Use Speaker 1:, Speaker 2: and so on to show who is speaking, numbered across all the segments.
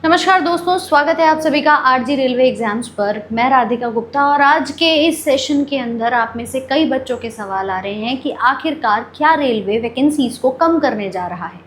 Speaker 1: नमस्कार दोस्तों, स्वागत है आप सभी का आरजी रेलवे एग्जाम्स पर। मैं राधिका गुप्ता और आज के इस सेशन के अंदर आप में से कई बच्चों के सवाल आ रहे हैं कि आखिरकार क्या रेलवे वैकेंसीज को कम करने जा रहा है।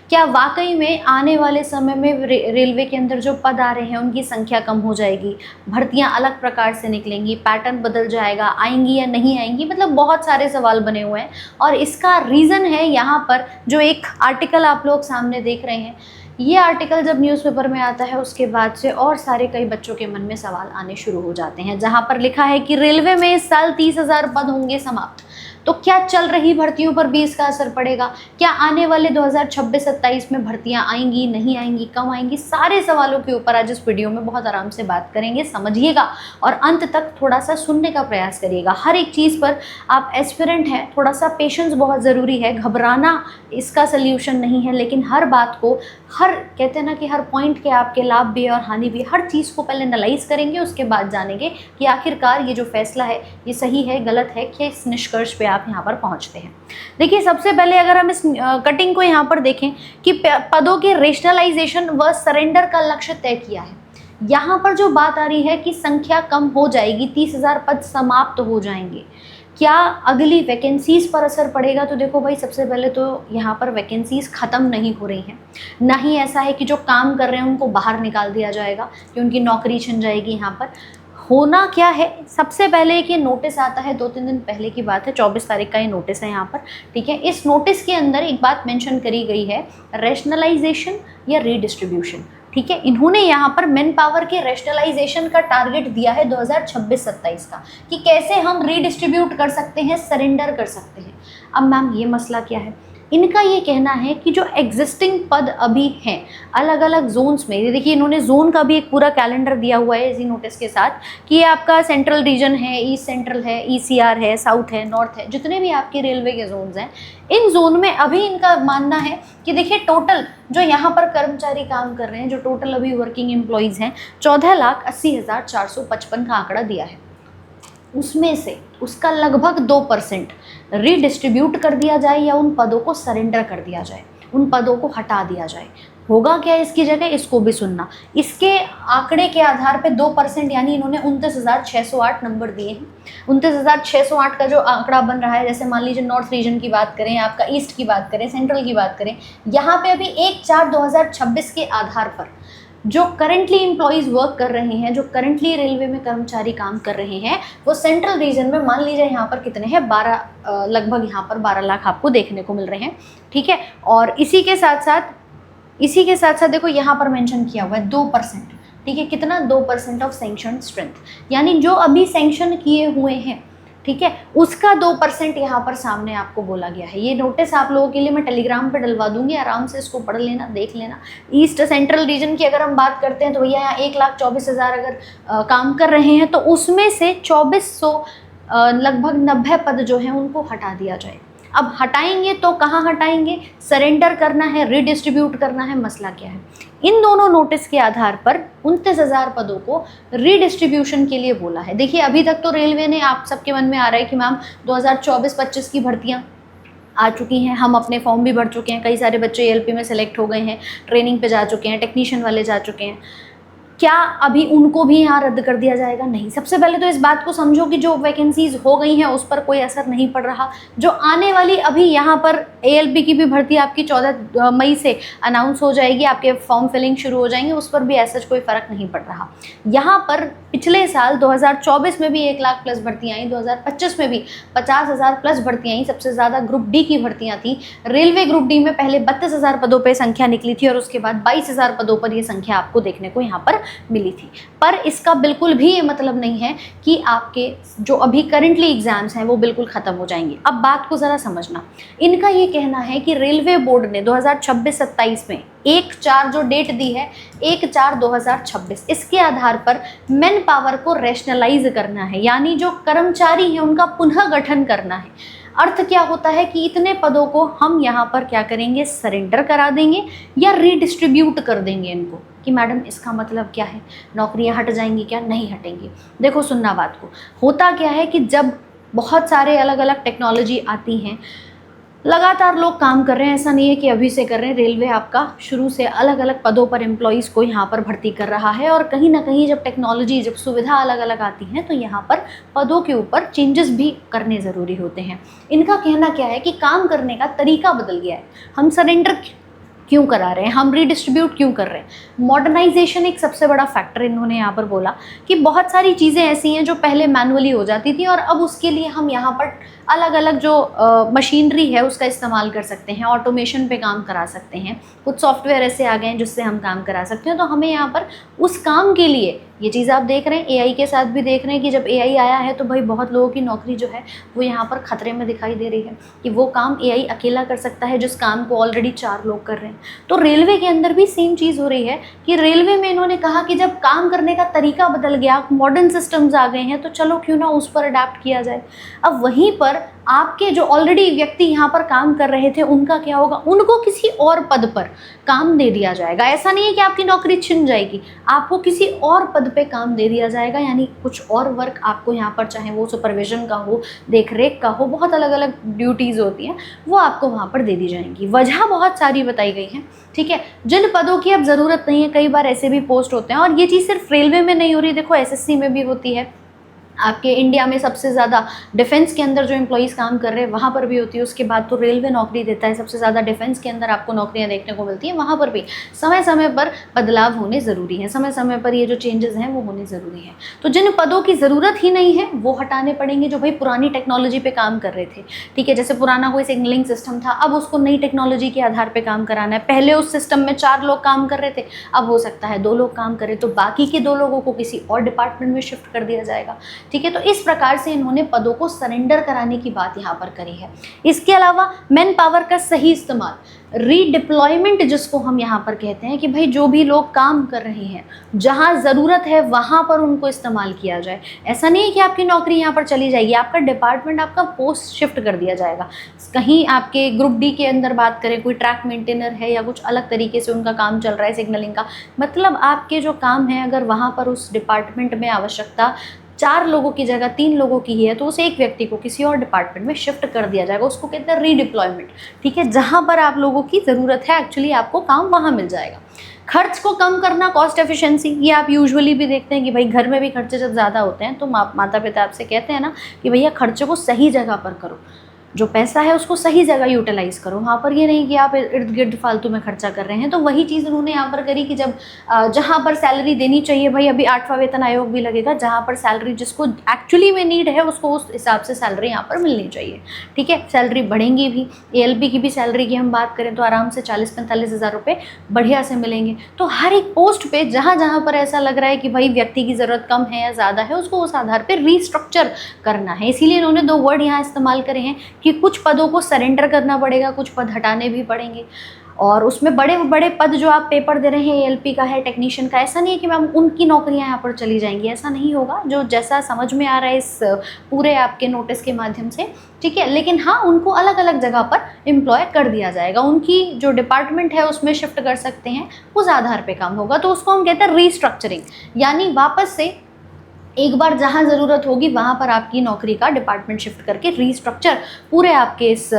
Speaker 1: क्या वाकई में आने वाले समय में रेलवे के अंदर जो पद आ रहे हैं उनकी संख्या कम हो जाएगी, भर्तियां अलग प्रकार से निकलेंगी, पैटर्न बदल जाएगा, आएंगी या नहीं आएंगी। मतलब बहुत सारे सवाल बने हुए हैं और इसका रीज़न है यहाँ पर जो एक आर्टिकल आप लोग सामने देख रहे हैं। ये आर्टिकल जब न्यूज़पेपर में आता है उसके बाद से और सारे कई बच्चों के मन में सवाल आने शुरू हो जाते हैं, जहाँ पर लिखा है कि रेलवे में इस साल 30,000 पद होंगे समाप्त। तो क्या चल रही भर्तियों पर भी इसका असर पड़ेगा? क्या आने वाले 2026-27 में भर्तियां आएंगी, नहीं आएंगी, कम आएंगी? सारे सवालों के ऊपर आज इस वीडियो में बहुत आराम से बात करेंगे। समझिएगा और अंत तक थोड़ा सा सुनने का प्रयास करिएगा। हर एक चीज़ पर आप एस्पिरेंट हैं, थोड़ा सा पेशेंस बहुत ज़रूरी है। घबराना इसका सल्यूशन नहीं है, लेकिन हर बात को, हर कहते हैं ना कि हर पॉइंट के आपके लाभ भी है और हानि भी है। हर चीज़ को पहले एनालाइज करेंगे, उसके बाद जानेंगे कि आखिरकार ये जो फैसला है ये सही है, गलत है, कि इस निष्कर्ष पे आप यहाँ पर पहुँचते हैं। देखिए, सबसे पहले अगर हम इस कटिंग को यहाँ पर देखें कि पदों के रेशनलाइजेशन व सरेंडर का लक्ष्य तय किया है। यहाँ पर जो बात आ रही है कि संख्या कम हो जाएगी, 30,000 पद समाप्त हो जाएंगे, क्या अगली वैकेंसीज़ पर असर पड़ेगा? तो देखो भाई, सबसे पहले तो यहाँ पर वैकेंसीज़ ख़त्म नहीं हो रही हैं। ना ही ऐसा है कि जो काम कर रहे हैं उनको बाहर निकाल दिया जाएगा, कि उनकी नौकरी छिन जाएगी। यहाँ पर होना क्या है, सबसे पहले एक ये नोटिस आता है, 2-3 दिन पहले की बात है, 24 तारीख का ये नोटिस है यहाँ पर। ठीक है, इस नोटिस के अंदर एक बात मेंशन करी गई है, रैशनलाइजेशन या रीडिस्ट्रीब्यूशन। ठीक है, इन्होंने यहाँ पर मैन पावर के रैशनलाइजेशन का टारगेट दिया है 2026-27 का, कि कैसे हम रीडिस्ट्रीब्यूट कर सकते हैं, सरेंडर कर सकते हैं। अब मैम ये मसला क्या है? इनका ये कहना है कि जो एग्जिस्टिंग पद अभी हैं अलग अलग जोन्स में, ये देखिए इन्होंने जोन का भी एक पूरा कैलेंडर दिया हुआ है इसी नोटिस के साथ, कि ये आपका सेंट्रल रीजन है, ईस्ट सेंट्रल है, ईसीआर है, साउथ है, नॉर्थ है, जितने भी आपके रेलवे के जोन्स हैं, इन जोन में अभी इनका मानना है कि देखिए टोटल जो यहाँ पर कर्मचारी काम कर रहे हैं, जो टोटल अभी वर्किंग एम्प्लॉयज़ हैं, 14,80,455 का आंकड़ा दिया है। उसमें से उसका लगभग 2% रीडिस्ट्रीब्यूट कर दिया जाए या उन पदों को सरेंडर कर दिया जाए, उन पदों को हटा दिया जाए। होगा क्या इसकी जगह? इसको भी सुनना। इसके आंकड़े के आधार पे 2% यानी इन्होंने 29,608 नंबर दिए हैं। 29,608 का जो आंकड़ा बन रहा है, जैसे मान लीजिए नॉर्थ रीजन की बात करें, आपका ईस्ट की बात करें, सेंट्रल की बात करें, यहाँ पे अभी 1/4/2026 के आधार पर जो करंटली एम्प्लॉयज़ वर्क कर रहे हैं, जो करंटली रेलवे में कर्मचारी काम कर रहे हैं, वो सेंट्रल रीजन में मान लीजिए यहाँ पर कितने हैं, 12 लगभग यहाँ पर 12 लाख आपको देखने को मिल रहे हैं। ठीक है, और इसी के साथ साथ देखो यहाँ पर मेंशन किया हुआ है 2%। ठीक है, कितना? 2% ऑफ सैंक्शन स्ट्रेंथ, यानी जो अभी सैंक्शन किए हुए हैं, ठीक है, उसका 2% यहाँ पर सामने आपको बोला गया है। ये नोटिस आप लोगों के लिए मैं टेलीग्राम पे डलवा दूंगी, आराम से इसको पढ़ लेना, देख लेना। ईस्ट सेंट्रल रीजन की अगर हम बात करते हैं तो भैया यहाँ 1,24,000 अगर काम कर रहे हैं तो उसमें से 2,400 लगभग 90 पद जो हैं उनको हटा दिया जाए। अब हटाएंगे तो कहाँ हटाएंगे? सरेंडर करना है, रीडिस्ट्रीब्यूट करना है, मसला क्या है? इन दोनों नोटिस के आधार पर 29,000 पदों को रीडिस्ट्रीब्यूशन के लिए बोला है। देखिए, अभी तक तो रेलवे ने, आप सबके मन में आ रहा है कि मैम 2024-25 की भर्तियाँ आ चुकी हैं, हम अपने फॉर्म भी भर चुके हैं, कई सारे बच्चे एएलपी में सेलेक्ट हो गए हैं, ट्रेनिंग पे जा चुके हैं, टेक्नीशियन वाले जा चुके हैं, क्या अभी उनको भी यहाँ रद्द कर दिया जाएगा? नहीं। सबसे पहले तो इस बात को समझो कि जो वैकेंसीज हो गई हैं उस पर कोई असर नहीं पड़ रहा। जो आने वाली अभी यहाँ पर एएलपी की भी भर्ती आपकी 14 मई से अनाउंस हो जाएगी, आपके फॉर्म फिलिंग शुरू हो जाएंगे, उस पर भी ऐसा कोई फ़र्क नहीं पड़ रहा। यहाँ पर पिछले साल 2024 में भी 1 लाख प्लस भर्तियाँ आई, 2025 में भी 50,000 प्लस भर्तियाँ आई। सबसे ज़्यादा ग्रुप डी की भर्तियाँ थी। रेलवे ग्रुप डी में पहले 32,000 पदों पर संख्या निकली थी और उसके बाद 22,000 पदों पर ये संख्या आपको देखने को यहाँ पर मिली थी। पर इसका बिल्कुल भी ये मतलब नहीं है कि आपके जो अभी करंटली एग्जाम्स हैं वो बिल्कुल ख़त्म हो जाएंगे। अब बात को ज़रा समझना। इनका ये कहना है कि रेलवे बोर्ड ने 2026-27 में 1/4 जो डेट दी है, 1/4/2026, इसके आधार पर मैन पावर को रैशनलाइज करना है, यानी जो कर्मचारी हैं उनका पुनः गठन करना है। अर्थ क्या होता है कि इतने पदों को हम यहाँ पर क्या करेंगे? सरेंडर करा देंगे या रीडिस्ट्रीब्यूट कर देंगे इनको। कि मैडम इसका मतलब क्या है? नौकरियाँ हट जाएंगी क्या? नहीं हटेंगी। देखो सुनना बात को। होता क्या है कि जब बहुत सारे अलग अलग टेक्नोलॉजी आती हैं, लगातार लोग काम कर रहे हैं, ऐसा नहीं है कि अभी से कर रहे हैं। रेलवे आपका शुरू से अलग अलग पदों पर एम्प्लॉयज़ को यहाँ पर भर्ती कर रहा है, और कहीं ना कहीं जब टेक्नोलॉजी, जब सुविधा अलग अलग आती हैं तो यहाँ पर पदों के ऊपर चेंजेस भी करने ज़रूरी होते हैं। इनका कहना क्या है कि काम करने का तरीका बदल गया है, हम सरेंडर क्यों करा रहे हैं, हम रीडिस्ट्रीब्यूट क्यों कर रहे हैं। मॉडर्नाइजेशन एक सबसे बड़ा फैक्टर इन्होंने यहाँ पर बोला कि बहुत सारी चीज़ें ऐसी हैं जो पहले मैनुअली हो जाती थी, और अब उसके लिए हम यहाँ पर अलग अलग जो मशीनरी है उसका इस्तेमाल कर सकते हैं, ऑटोमेशन पे काम करा सकते हैं, कुछ सॉफ्टवेयर ऐसे आ गए हैं जिससे हम काम करा सकते हैं। तो हमें यहाँ पर उस काम के लिए, ये चीज़ आप देख रहे हैं एआई के साथ भी देख रहे हैं कि जब एआई आया है तो भाई बहुत लोगों की नौकरी जो है वो यहाँ पर खतरे में दिखाई दे रही है कि वो काम एआई अकेला कर सकता है जिस काम को ऑलरेडी 4 लोग कर रहे हैं। तो रेलवे के अंदर भी सेम चीज़ हो रही है कि रेलवे में इन्होंने कहा कि जब काम करने का तरीका बदल गया, मॉडर्न सिस्टम्स आ गए हैं, तो चलो क्यों ना उस पर अडेप्ट किया जाए। अब वहीं पर आपके जो ऑलरेडी व्यक्ति यहाँ पर काम कर रहे थे उनका क्या होगा, उनको किसी और पद पर काम दे दिया जाएगा। ऐसा नहीं है कि आपकी नौकरी छिन जाएगी, आपको किसी और पद पे काम दे दिया जाएगा, यानी कुछ और वर्क आपको यहाँ पर, चाहे वो सुपरविजन का हो, देख रेख का हो, बहुत अलग अलग ड्यूटीज़ होती हैं, वो आपको वहाँ पर दे दी जाएंगी। वजह बहुत सारी बताई गई हैं, ठीक है, जिन पदों की अब ज़रूरत नहीं है। कई बार ऐसे भी पोस्ट होते हैं, और ये चीज़ सिर्फ रेलवे में नहीं हो रही, देखो एसएससी में भी होती है, आपके इंडिया में सबसे ज़्यादा डिफेंस के अंदर जो एम्प्लॉयज़ काम कर रहे हैं वहाँ पर भी होती है। उसके बाद तो रेलवे नौकरी देता है, सबसे ज़्यादा डिफेंस के अंदर आपको नौकरियाँ देखने को मिलती हैं, वहाँ पर भी समय समय पर बदलाव होने ज़रूरी हैं, समय समय पर ये जो चेंजेस हैं वो होने ज़रूरी हैं। तो जिन पदों की ज़रूरत ही नहीं है वो हटाने पड़ेंगे, जो भाई पुरानी टेक्नोलॉजी पर काम कर रहे थे, ठीक है, जैसे पुराना कोई सिग्नलिंग सिस्टम था, अब उसको नई टेक्नोलॉजी के आधार पर काम कराना है। पहले उस सिस्टम में 4 लोग काम कर रहे थे, अब हो सकता है 2 लोग काम करें, तो बाकी के 2 लोगों को किसी और डिपार्टमेंट में शिफ्ट कर दिया जाएगा, ठीक है। तो इस प्रकार से इन्होंने पदों को सरेंडर कराने की बात यहाँ पर करी है। इसके अलावा मैन पावर का सही इस्तेमाल, रीडिप्लॉयमेंट जिसको हम यहाँ पर कहते हैं कि भाई जो भी लोग काम कर रहे हैं जहाँ ज़रूरत है वहाँ पर उनको इस्तेमाल किया जाए। ऐसा नहीं है कि आपकी नौकरी यहाँ पर चली जाएगी, आपका डिपार्टमेंट, आपका पोस्ट शिफ्ट कर दिया जाएगा। कहीं आपके ग्रुप डी के अंदर बात करें, कोई ट्रैक मेंटेनर है या कुछ अलग तरीके से उनका काम चल रहा है सिग्नलिंग का, मतलब आपके जो काम है अगर वहाँ पर उस डिपार्टमेंट में आवश्यकता 4 लोगों की जगह 3 लोगों की ही है, तो उस एक व्यक्ति को किसी और डिपार्टमेंट में शिफ्ट कर दिया जाएगा। उसको कहते हैं रीडिप्लॉयमेंट, ठीक है, जहाँ पर आप लोगों की ज़रूरत है एक्चुअली आपको काम वहाँ मिल जाएगा। खर्च को कम करना, कॉस्ट एफिशिएंसी, ये आप यूजुअली भी देखते हैं कि भाई घर में भी खर्चे जब ज़्यादा होते हैं तो माता पिता आपसे कहते हैं ना कि भैया खर्चे को सही जगह पर करो, जो पैसा है उसको सही जगह यूटिलाइज करो, वहाँ पर ये नहीं कि आप इर्द गिर्द फालतू में खर्चा कर रहे हैं। तो वही चीज़ उन्होंने यहाँ पर करी कि जब जहाँ पर सैलरी देनी चाहिए, भाई अभी 8वां वेतन आयोग भी लगेगा, जहाँ पर सैलरी जिसको एक्चुअली में नीड है उसको उस हिसाब से सैलरी यहाँ पर मिलनी चाहिए, ठीक है। सैलरी बढ़ेंगी भी, एएलपी की भी सैलरी की हम बात करें तो आराम से 40-45 हज़ार रुपये बढ़िया से मिलेंगे। तो हर एक पोस्ट पे जहाँ जहाँ पर ऐसा लग रहा है कि भाई व्यक्ति की ज़रूरत कम है या ज़्यादा है, उसको उस आधार पर रीस्ट्रक्चर करना है। इसीलिए इन्होंने 2 वर्ड यहाँ इस्तेमाल करे हैं कि कुछ पदों को सरेंडर करना पड़ेगा, कुछ पद हटाने भी पड़ेंगे। और उसमें बड़े बड़े पद जो आप पेपर दे रहे हैं, एएलपी का है, टेक्नीशियन का, ऐसा नहीं है कि मैम उनकी नौकरियां यहाँ पर चली जाएंगी, ऐसा नहीं होगा, जो जैसा समझ में आ रहा है इस पूरे आपके नोटिस के माध्यम से, ठीक है। लेकिन हाँ, उनको अलग अलग जगह पर एम्प्लॉय कर दिया जाएगा, उनकी जो डिपार्टमेंट है उसमें शिफ्ट कर सकते हैं, उस आधार पर काम होगा। तो उसको हम कहते हैं रीस्ट्रक्चरिंग, यानी वापस से एक बार जहाँ ज़रूरत होगी वहाँ पर आपकी नौकरी का डिपार्टमेंट शिफ्ट करके रीस्ट्रक्चर पूरे आपके इस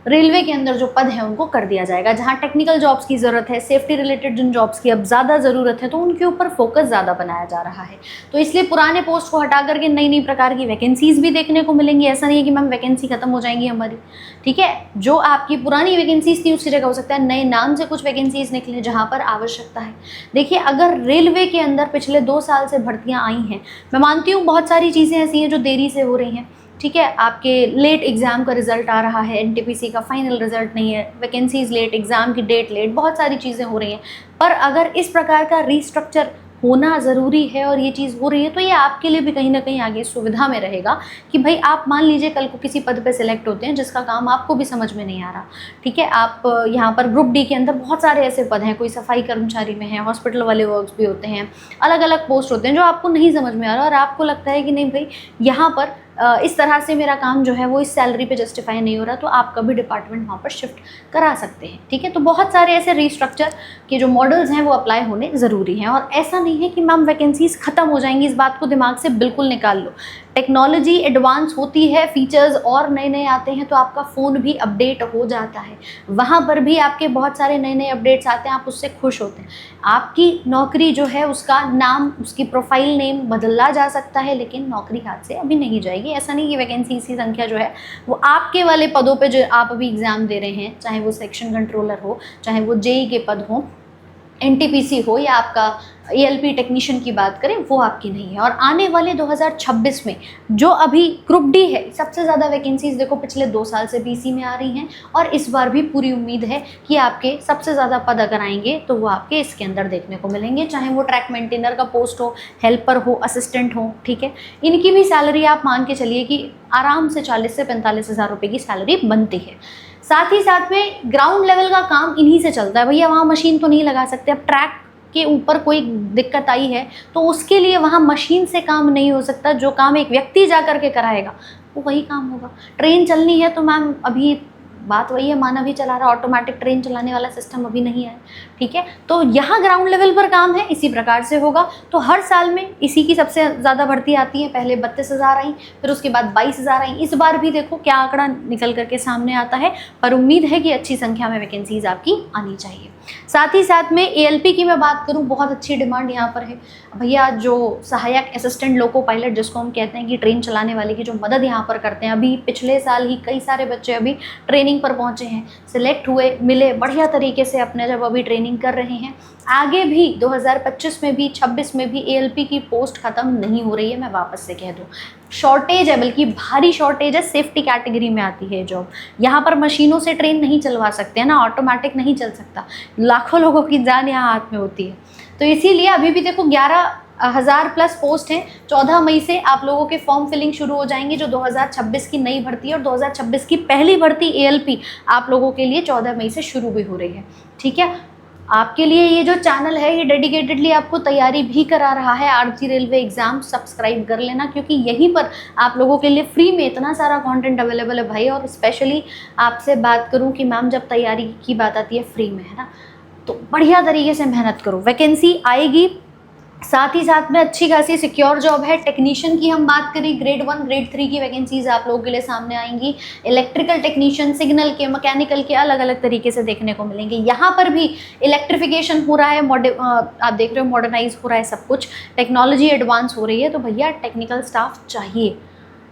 Speaker 1: रेलवे के अंदर जो पद है उनको कर दिया जाएगा। जहाँ टेक्निकल जॉब्स की ज़रूरत है, सेफ्टी रिलेटेड जिन जॉब्स की अब ज़्यादा ज़रूरत है, तो उनके ऊपर फोकस ज़्यादा बनाया जा रहा है। तो इसलिए पुराने पोस्ट को हटा करके नई नई प्रकार की वैकेंसीज़ भी देखने को मिलेंगी। ऐसा नहीं है कि मैम वैकेंसी खत्म हो जाएंगी हमारी, ठीक है। जो आपकी पुरानी वैकेंसीज़ थी उसकी जगह हो सकता है नए नाम से कुछ वैकेंसीज़ निकलें जहाँ पर आवश्यकता है। देखिए, अगर रेलवे के अंदर पिछले 2 साल से भर्तियाँ आई हैं, मैं मानती हूँ बहुत सारी चीज़ें ऐसी हैं जो देरी से हो रही हैं, ठीक है। आपके लेट एग्ज़ाम का रिज़ल्ट आ रहा है, एनटीपीसी का फाइनल रिज़ल्ट नहीं है, वैकेंसीज़ लेट, एग्ज़ाम की डेट लेट, बहुत सारी चीज़ें हो रही हैं। पर अगर इस प्रकार का रीस्ट्रक्चर होना ज़रूरी है और ये चीज़ हो रही है, तो ये आपके लिए भी कहीं ना कहीं आगे सुविधा में रहेगा कि भाई आप मान लीजिए कल को किसी पद पे सिलेक्ट होते हैं जिसका काम आपको भी समझ में नहीं आ रहा, ठीक है। आप यहाँ पर ग्रुप डी के अंदर बहुत सारे ऐसे पद हैं, कोई सफाई कर्मचारी में है, हॉस्पिटल वाले वर्क्स भी होते हैं, अलग अलग पोस्ट होते हैं जो आपको नहीं समझ में आ रहा और आपको लगता है कि नहीं भाई यहाँ पर इस तरह से मेरा काम जो है वो इस सैलरी पे जस्टिफाई नहीं हो रहा, तो आप कभी डिपार्टमेंट वहाँ पर शिफ्ट करा सकते हैं। ठीक है, तो बहुत सारे ऐसे रीस्ट्रक्चर के जो मॉडल्स हैं वो अप्लाई होने ज़रूरी हैं। और ऐसा नहीं है कि मैम वैकेंसीज़ ख़त्म हो जाएंगी, इस बात को दिमाग से बिल्कुल निकाल लो। टेक्नोलॉजी एडवांस होती है, फीचर्स और नए नए आते हैं, तो आपका फ़ोन भी अपडेट हो जाता है, वहाँ पर भी आपके बहुत सारे नए नए अपडेट्स आते हैं, आप उससे खुश होते हैं। आपकी नौकरी जो है उसका नाम, उसकी प्रोफाइल नेम बदला जा सकता है, लेकिन नौकरी हाथ से अभी नहीं जाएगी। ऐसा नहीं कि वैकेंसीज की संख्या जो है वो आपके वाले पदों पे जो आप अभी एग्ज़ाम दे रहे हैं, चाहे वो सेक्शन कंट्रोलर हो, चाहे वो जेई के पद हो, एनटीपीसी हो, या आपका एएलपी टेक्नीशियन की बात करें, वो आपकी नहीं है। और आने वाले 2026 में जो अभी ग्रुप डी है, सबसे ज़्यादा वैकेंसीज देखो पिछले 2 साल से भी इसी में आ रही हैं, और इस बार भी पूरी उम्मीद है कि आपके सबसे ज़्यादा पद अगर आएंगे तो वो आपके इसके अंदर देखने को मिलेंगे, चाहे वो ट्रैक मेंटेनर का पोस्ट हो, हेल्पर हो, असिस्टेंट हो। ठीक है, इनकी भी सैलरी आप मान के चलिए कि आराम से 40 से 45 हज़ार रुपये की सैलरी बनती है। साथ ही साथ में ग्राउंड लेवल का काम इन्हीं से चलता है भैया, वहाँ मशीन तो नहीं लगा सकते। अब ट्रैक के ऊपर कोई दिक्कत आई है तो उसके लिए वहाँ मशीन से काम नहीं हो सकता, जो काम एक व्यक्ति जा कर के कराएगा वो वही काम होगा। ट्रेन चलनी है तो मैम अभी बात वही है, मानव ही चला रहा, ऑटोमेटिक ट्रेन चलाने वाला सिस्टम अभी नहीं है। ठीक है, तो यहाँ ग्राउंड लेवल पर काम है, इसी प्रकार से होगा। तो हर साल में इसी की सबसे ज़्यादा भर्ती आती है, पहले 32,000 आई, फिर उसके बाद 22,000 आई। इस बार भी देखो क्या आंकड़ा निकल करके सामने आता है, पर उम्मीद है कि अच्छी संख्या में वैकेंसीज आपकी आनी चाहिए। साथ ही साथ में एएलपी की मैं बात करूँ, बहुत अच्छी डिमांड यहाँ पर है भैया। जो सहायक असिस्टेंट लोको पायलट जिसको हम कहते हैं कि ट्रेन चलाने वाले की जो मदद यहाँ पर करते हैं, अभी पिछले साल ही कई सारे बच्चे अभी ट्रेनिंग पर पहुँचे हैं, सिलेक्ट हुए, मिले बढ़िया तरीके से अपने, जब अभी ट्रेनिंग कर रहे हैं। आगे भी 2025 में भी 26 में भी एएलपी की पोस्ट ख़त्म नहीं हो रही है, मैं वापस से कह दूँ। शॉर्टेज है, बल्कि भारी शॉर्टेज है, सेफ्टी कैटेगरी में आती है जॉब। यहाँ पर मशीनों से ट्रेन नहीं चलवा सकते हैं ना, ऑटोमेटिक नहीं चल सकता, लाखों लोगों की जान यहाँ हाथ में होती है। तो इसीलिए अभी भी देखो 11,000 प्लस पोस्ट हैं। 14 मई से आप लोगों के फॉर्म फिलिंग शुरू हो जाएंगे, जो 2026 की नई भर्ती है, और 2026 की पहली भर्ती एएलपी आप लोगों के लिए 14 मई से शुरू भी हो रही है। ठीक है, आपके लिए ये जो चैनल है ये डेडिकेटेडली आपको तैयारी भी करा रहा है आरती रेलवे एग्ज़ाम। सब्सक्राइब कर लेना, क्योंकि यहीं पर आप लोगों के लिए फ्री में इतना सारा कंटेंट अवेलेबल है भाई। और स्पेशली आपसे बात करूं कि मैम जब तैयारी की बात आती है फ्री में, है ना, तो बढ़िया तरीके से मेहनत करो, वैकेंसी आएगी। साथ ही साथ में अच्छी खासी सिक्योर जॉब है। टेक्नीशियन की हम बात करें, ग्रेड 1 ग्रेड 3 की वैकेंसीज आप लोगों के लिए सामने आएंगी। इलेक्ट्रिकल टेक्नीशियन, सिग्नल के, मैकेनिकल के, अलग अलग तरीके से देखने को मिलेंगे। यहाँ पर भी इलेक्ट्रिफिकेशन हो रहा है, आप देख रहे हो मॉडर्नाइज हो रहा है सब कुछ, टेक्नोलॉजी एडवांस हो रही है, तो भैया टेक्निकल स्टाफ चाहिए।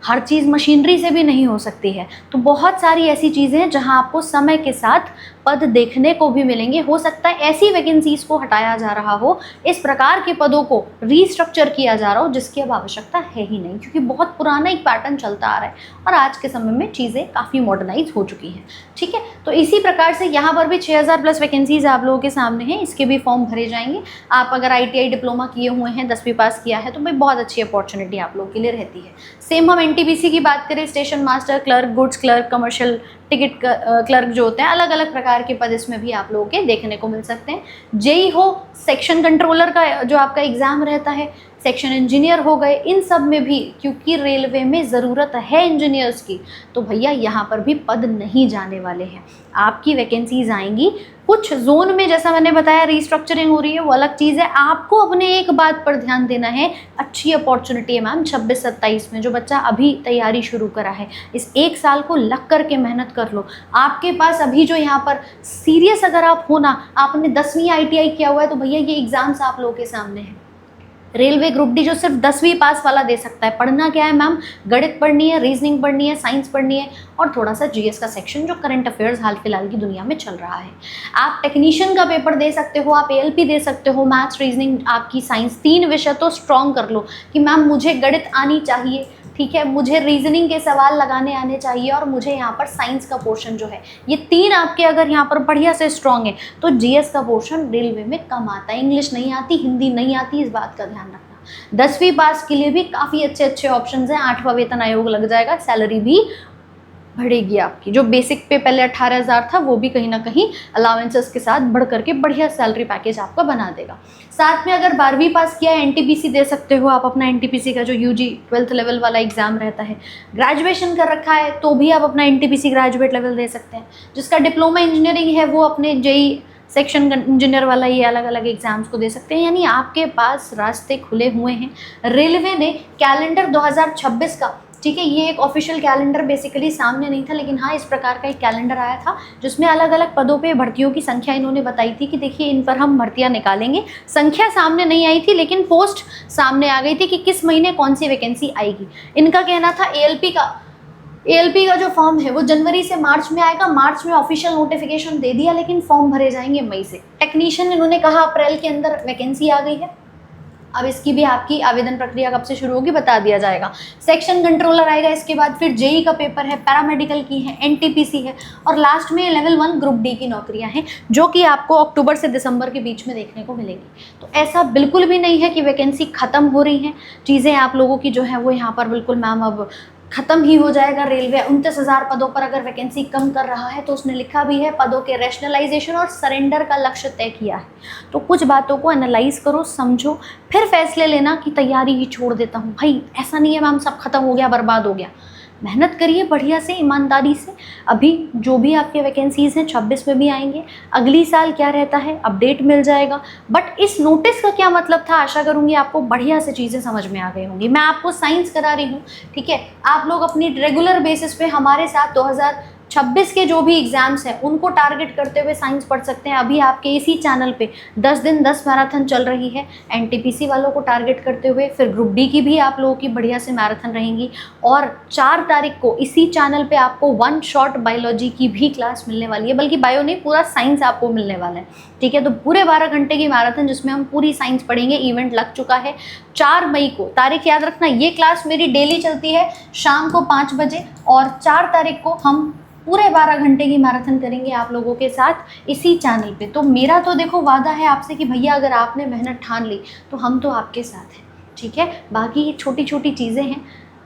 Speaker 1: हर चीज़ मशीनरी से भी नहीं हो सकती है, तो बहुत सारी ऐसी चीज़ें हैं जहां आपको समय के साथ पद देखने को भी मिलेंगे। हो सकता है ऐसी वैकेंसीज को हटाया जा रहा हो, इस प्रकार के पदों को रीस्ट्रक्चर किया जा रहा हो जिसकी अब आवश्यकता है ही नहीं, क्योंकि बहुत पुराना एक पैटर्न चलता आ रहा है और आज के समय में चीज़ें काफ़ी मॉडर्नाइज हो चुकी हैं। ठीक है, तो इसी प्रकार से यहाँ पर भी 6,000 प्लस वैकेंसीज आप लोगों के सामने हैं, इसके भी फॉर्म भरे जाएंगे। आप अगर ITI डिप्लोमा किए हुए हैं, 10वीं पास किया है, तो भाई बहुत अच्छी अपॉर्चुनिटी आप लोगों के लिए रहती है। सेम हम NTPC की बात करें, station master, clerk, goods clerk, commercial ticket clerk जो होते हैं, अलग अलग प्रकार के पद इसमें भी आप लोगों के देखने को मिल सकते हैं। जेई हो, सेक्शन कंट्रोलर का जो आपका एग्ज़ाम रहता है, सेक्शन इंजीनियर हो गए, इन सब में भी क्योंकि रेलवे में ज़रूरत है इंजीनियर्स की, तो भैया यहाँ पर भी पद नहीं जाने वाले हैं, आपकी वैकेंसीज आएंगी। कुछ जोन में जैसा मैंने बताया रीस्ट्रक्चरिंग हो रही है, वो अलग चीज़ है। आपको अपने एक बात पर ध्यान देना है, अच्छी अपॉर्चुनिटी है मैम 26-27 में। जो बच्चा अभी तैयारी शुरू करा है, इस एक साल को लग करके मेहनत कर लो। आपके पास अभी जो यहाँ पर सीरियस अगर आप हो ना, आपने 10वीं ITI किया हुआ है, तो भैया ये एग्ज़ाम्स आप लोगों के सामने हैं। रेलवे ग्रुप डी जो सिर्फ 10वीं पास वाला दे सकता है। पढ़ना क्या है मैम, गणित पढ़नी है, रीजनिंग पढ़नी है, साइंस पढ़नी है, और थोड़ा सा GS का सेक्शन जो करंट अफेयर्स हाल फिलहाल की दुनिया में चल रहा है। आप टेक्नीशियन का पेपर दे सकते हो, आप ALP दे सकते हो, मैथ्स, रीजनिंग, आपकी साइंस, 3 विषय तो स्ट्रॉन्ग कर लो कि मैम मुझे गणित आनी चाहिए, ठीक है, मुझे रीजनिंग के सवाल लगाने आने चाहिए, और मुझे यहाँ पर साइंस का पोर्शन जो है, ये 3 आपके अगर यहाँ पर बढ़िया से स्ट्रॉन्ग है, तो GS का पोर्शन रेलवे में कम आता है। इंग्लिश नहीं आती, हिंदी नहीं आती, इस बात का ध्यान रखना। 10वीं पास के लिए भी काफ़ी अच्छे अच्छे ऑप्शंस हैं। 8वां वेतन आयोग लग जाएगा, सैलरी भी बढ़ेगी आपकी। जो बेसिक पे पहले 18,000 था वो भी कहीं ना कहीं अलाउंसेस के साथ बढ़ करके बढ़िया सैलरी पैकेज आपका बना देगा। साथ में अगर 12वीं पास किया है एनटीपीसी दे सकते हो आप अपना, एनटीपीसी का जो यूजी 12th लेवल वाला एग्जाम रहता है। ग्रेजुएशन कर रखा है तो भी आप अपना एनटीपीसी ग्रेजुएट लेवल दे सकते हैं। जिसका डिप्लोमा इंजीनियरिंग है वो अपने जेई सेक्शन इंजीनियर वाला ये अलग अलग एग्जाम्स को दे सकते हैं। यानी आपके पास रास्ते खुले हुए हैं। रेलवे ने कैलेंडर 2026 का, ठीक है, ये एक ऑफिशियल कैलेंडर बेसिकली सामने नहीं था, लेकिन हाँ इस प्रकार का एक कैलेंडर आया था जिसमें अलग अलग पदों पे भर्तियों की संख्या इन्होंने बताई थी कि देखिए इन पर हम भर्तियां निकालेंगे। संख्या सामने नहीं आई थी लेकिन पोस्ट सामने आ गई थी कि किस महीने कौन सी वैकेंसी आएगी। इनका कहना था एएलपी का जो फॉर्म है वो जनवरी से मार्च में आएगा। मार्च में ऑफिशियल नोटिफिकेशन दे दिया लेकिन फॉर्म भरे जाएंगे मई से। टेक्नीशियन इन्होंने कहा अप्रैल के अंदर वैकेंसी आ गई है। अब इसकी भी आपकी आवेदन प्रक्रिया कब से शुरू होगी बता दिया जाएगा। सेक्शन कंट्रोलर आएगा, इसके बाद फिर जेई का पेपर है, पैरामेडिकल की है, एनटीपीसी है और लास्ट में लेवल 1 ग्रुप डी की नौकरियां हैं जो कि आपको अक्टूबर से दिसंबर के बीच में देखने को मिलेंगी। तो ऐसा बिल्कुल भी नहीं है कि वैकेंसी खत्म हो रही हैं, चीज़ें आप लोगों की जो है वो यहाँ पर बिल्कुल मैम अब खत्म ही हो जाएगा। रेलवे 29,000 पदों पर अगर वैकेंसी कम कर रहा है तो उसने लिखा भी है पदों के रैशनलाइजेशन और सरेंडर का लक्ष्य तय किया है। तो कुछ बातों को एनालाइज करो, समझो, फिर फैसले लेना कि तैयारी ही छोड़ देता हूँ। भाई ऐसा नहीं है मैम सब खत्म हो गया, बर्बाद हो गया। मेहनत करिए बढ़िया से, ईमानदारी से। अभी जो भी आपके वैकेंसीज़ हैं 26 में भी आएंगे, अगली साल क्या रहता है अपडेट मिल जाएगा। बट इस नोटिस का क्या मतलब था, आशा करूँगी आपको बढ़िया से चीज़ें समझ में आ गई होंगी। मैं आपको साइंस करा रही हूँ, ठीक है, आप लोग अपनी रेगुलर बेसिस पे हमारे साथ 2026 के जो भी एग्जाम्स हैं उनको टारगेट करते हुए साइंस पढ़ सकते हैं। अभी आपके इसी चैनल पे 10 दिन 10 मैराथन चल रही है एनटीपीसी वालों को टारगेट करते हुए, फिर ग्रुप डी की भी आप लोगों की बढ़िया से मैराथन रहेंगी। और 4 तारीख को इसी चैनल पे आपको 1 शॉट बायोलॉजी की भी क्लास मिलने वाली है, बल्कि बायो नहीं पूरा साइंस आपको मिलने वाला है, ठीक है। तो पूरे 12 घंटे की मैराथन जिसमें हम पूरी साइंस पढ़ेंगे। इवेंट लग चुका है 4 मई को, तारीख याद रखना। ये क्लास मेरी डेली चलती है शाम को 5 बजे और 4 तारीख को हम पूरे 12 घंटे की मैराथन करेंगे आप लोगों के साथ इसी चैनल पे। तो मेरा तो देखो वादा है आपसे कि भैया अगर आपने मेहनत ठान ली तो हम तो आपके साथ हैं, ठीक है। बाकी ये छोटी छोटी चीज़ें हैं,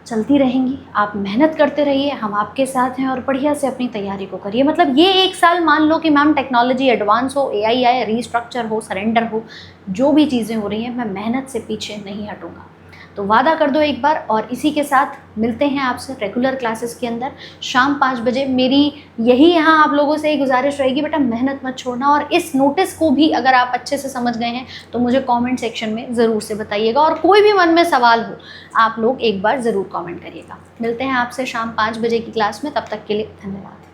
Speaker 1: चलती रहेंगी, आप मेहनत करते रहिए, हम आपके साथ हैं और बढ़िया से अपनी तैयारी को करिए। मतलब ये एक साल मान लो कि मैम टेक्नोलॉजी एडवांस हो, एआई आए, रीस्ट्रक्चर हो, सरेंडर हो, जो भी चीज़ें हो रही हैं मैं मेहनत से पीछे नहीं हटूँगा। तो वादा कर दो एक बार। और इसी के साथ मिलते हैं आपसे रेगुलर क्लासेस के अंदर शाम 5 बजे। मेरी यही यहाँ आप लोगों से ही गुजारिश रहेगी, बेटा मेहनत मत छोड़ना। और इस नोटिस को भी अगर आप अच्छे से समझ गए हैं तो मुझे कमेंट सेक्शन में ज़रूर से बताइएगा। और कोई भी मन में सवाल हो आप लोग एक बार ज़रूर कमेंट करिएगा। मिलते हैं आपसे शाम 5 बजे की क्लास में, तब तक के लिए धन्यवाद।